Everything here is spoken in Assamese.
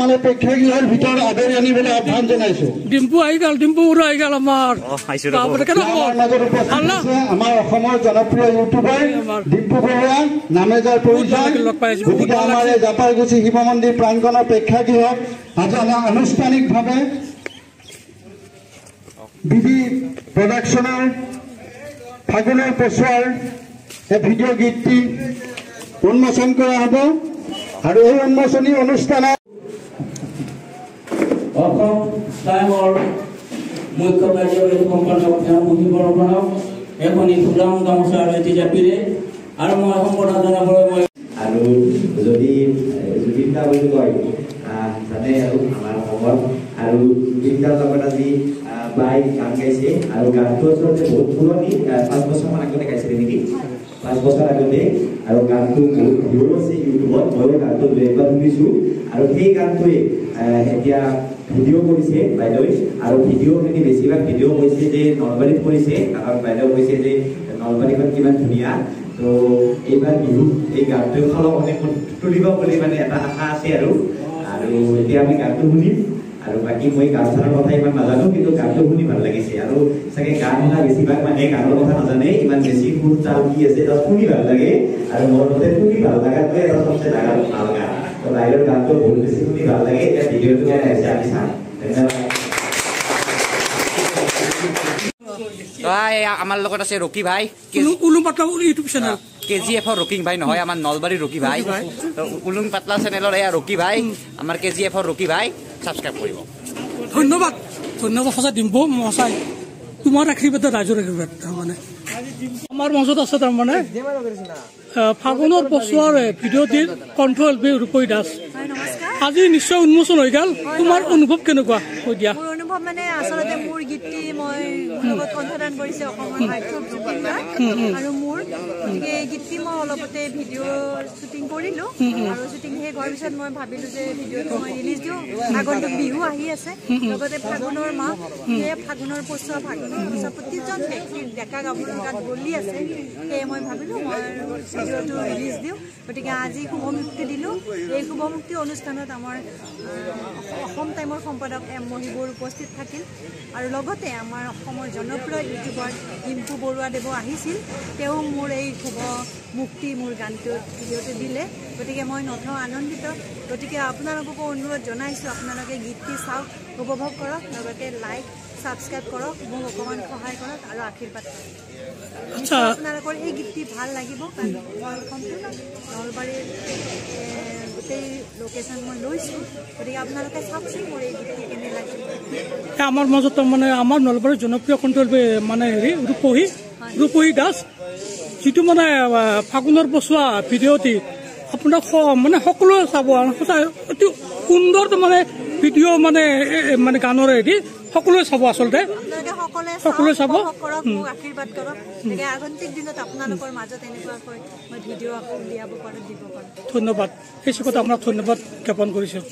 আপোনালে প্ৰেক্ষাগৃহৰ ভিতৰত আদৰি আনিবলৈ আহ্বান জনাইছো। ডিম্পু আহি গ'ল, ডিম্পু উৰা আহি গ'ল আমাৰ আমাৰ অসমৰ জনপ্ৰিয় ইউটিউবাৰ ডিম্পু বৰুৱা নামে যাৰ পৰিচয়। গতিকে আমাৰ এই জাপাৰগুছি শিৱ মন্দিৰ প্ৰাংগণৰ প্ৰেক্ষাগৃহত আজি আনুষ্ঠানিকভাৱে বিবি প্ৰডাকশ্যনৰ ফাগুনৰ পছোৱাৰ এই ভিডিঅ' গীতটি উন্মোচন কৰা হ'ব আৰু এই উন্মোচনী অনুষ্ঠানত অসম টাইমৰ মুখ্য কাৰ্যবাহী সম্পাদক মহিম বৰপ্ৰণৱ এখনি ফুলাম গামোচা আৰু এটি জাপিৰে আৰু মই সম্পূৰ্ণ জনাবলৈ মই আৰু যদি জুবিনদা বুলি কয় জানে আৰু আমাৰ অসমত আৰু জুবিনদাৰ লগত আজি বাই গান গাইছে আৰু গানটো আচলতে বহুত পুৰণি 5 বছৰমান আগতে গাইছিলে নেকি 5 বছৰ আগতে আৰু গানটো বহুত ভিউ আছে ইউটিউবত ময়ো গানটো দুবাৰ শুনিছোঁ আৰু সেই গানটোৱে এতিয়া ভিডিঅ' কৰিছে বাইদেৱে আৰু ভিডিঅ'খিনি বেছিভাগ ভিডিঅ' কৈছে যে নলবাৰীত কৰিছে কাৰণ বাইদেউ কৈছে যে নলবাৰীখন কিমান ধুনীয়া তো এইবাৰ বিহু এই গানটোৰ ফলকনে তুলিব বুলি মানে এটা আশা আছে আৰু এতিয়া আমি গানটো শুনিম আৰু বাকী মই গান চানৰ কথা ইমান নাজানো কিন্তু গানটো শুনি ভাল লাগিছে আৰু চাগে গান শুনা বেছিভাগ মানে গানৰ কথা নাজানে ইমান বেছি সুৰ তাল কি আছে তাত শুনি ভাল লাগে আৰু মোৰ মতে শুনি ভাল লগাটোৱে এটা সবচে ডাঙৰ ভাল গান তো বাহিৰৰ গানটো বহুত বেছি শুনি ভাল লাগে এতিয়া ভিডিঅ'টো কেনে হৈছে আমি চাম আমাৰ লগত আছে ৰকি ভাই উলুং পাতলা ইউটিউব চেনেল KGF ৰকিং ভাই নহয় আমাৰ নলবাৰীৰ ৰকি ভাই উলুং পাতলা চেনেলৰ এয়া ৰকি ভাই আমাৰ KGF ৰকি ভাই সাবস্ক্ৰাইব কৰিব ধন্যবাদ ধন্যবাদ সঁচা ডিম্পু সঁচাই তোমাৰ আশীৰ্বাদ ৰাইজৰ আশীৰ্বাদ মানে আমাৰ মাজত আছে তাৰমানে ফাগুনৰ পছোৱাৰ ভিডিঅ' দি কণ্ট্ৰল বি ৰূপৈ দাস আজি নিশ্চয় উন্মোচন হৈ গ'ল তোমাৰ অনুভৱ কেনেকুৱা কৈ দিয়া মোৰ অনুভৱ মানে আচলতে মোৰ গীতটি মই লগত কণ্ঠদান কৰিছে অসমৰ হাইট্ৰপ জুবিনদা আৰু মোৰ গতিকে এই গীতটি মই অলপতে ভিডিঅ' শ্বুটিং কৰিলোঁ আৰু শ্বুটিং শেষ হোৱাৰ পিছত মই ভাবিলোঁ যে ভিডিঅ'টো মই ৰিলিজ দিওঁ আগন্তুক বিহু আহি আছে লগতে ফাগুনৰ মাহ সেয়ে ফাগুনৰ পছোৱা প্ৰতিজন ব্যক্তিৰ ডেকা গাভৰুৰ গাত বলি আছে সেয়ে মই ভাবিলোঁ মই ভিডিঅ'টো ৰিলিজ দিওঁ গতিকে আজি শুভমুক্তি দিলোঁ এই শুভমুক্তি অনুষ্ঠানত আমাৰ অসম টাইমৰ সম্পাদক মহিবুৰ উপস্থিত থাকিল আৰু লগতে আমাৰ অসমৰ জনপ্ৰিয় ইউটিউবাৰ ডিম্পু বৰুৱাদেৱ আহিছিল তেওঁ মোৰ এই শুভ মুক্তি মোৰ গানটোত ভিডিঅ'টো দিলে গতিকে মই নথৈ আনন্দিত গতিকে আপোনালোককো অনুৰোধ জনাইছোঁ আপোনালোকে গীতটি চাওক উপভোগ কৰক লগতে লাইক সাবস্ক্ৰাইব কৰক মোক অকণমান সহায় কৰক আৰু আশীৰ্বাদ কৰক আপোনালোকৰ এই গীতটি ভাল লাগিব কাৰণ মই সম্পূৰ্ণ নলবাৰীৰ গোটেই লোকেশ্যন মই লৈছোঁ গতিকে আপোনালোকে চাওকচোন মোৰ এই গীতটি কেনে লাগিব আমাৰ মাজত মানে আমাৰ নলবাৰীৰ জনপ্ৰিয় কণ্ট্ৰল মানে হেৰি ৰূপহী দাস যিটো মানে ফাগুনৰ পছোৱা ভিডিঅ'টি আপোনাক মানে সকলোৱে চাব আৰু সঁচাই অতি সুন্দৰ মানে ভিডিঅ' মানে গানৰ হেৰি সকলোৱে চাব আচলতে সকলোৱে চাব আশীৰ্বাদ কৰক আগন্তুক দিনত আপোনালোকৰ মাজত এনেকুৱাকৈ মই ভিডিঅ' আকৌ উলিয়াব পাৰোঁ দিব পাৰোঁ ধন্যবাদ সেই চুকত আপোনাক ধন্যবাদ জ্ঞাপন কৰিছোঁ।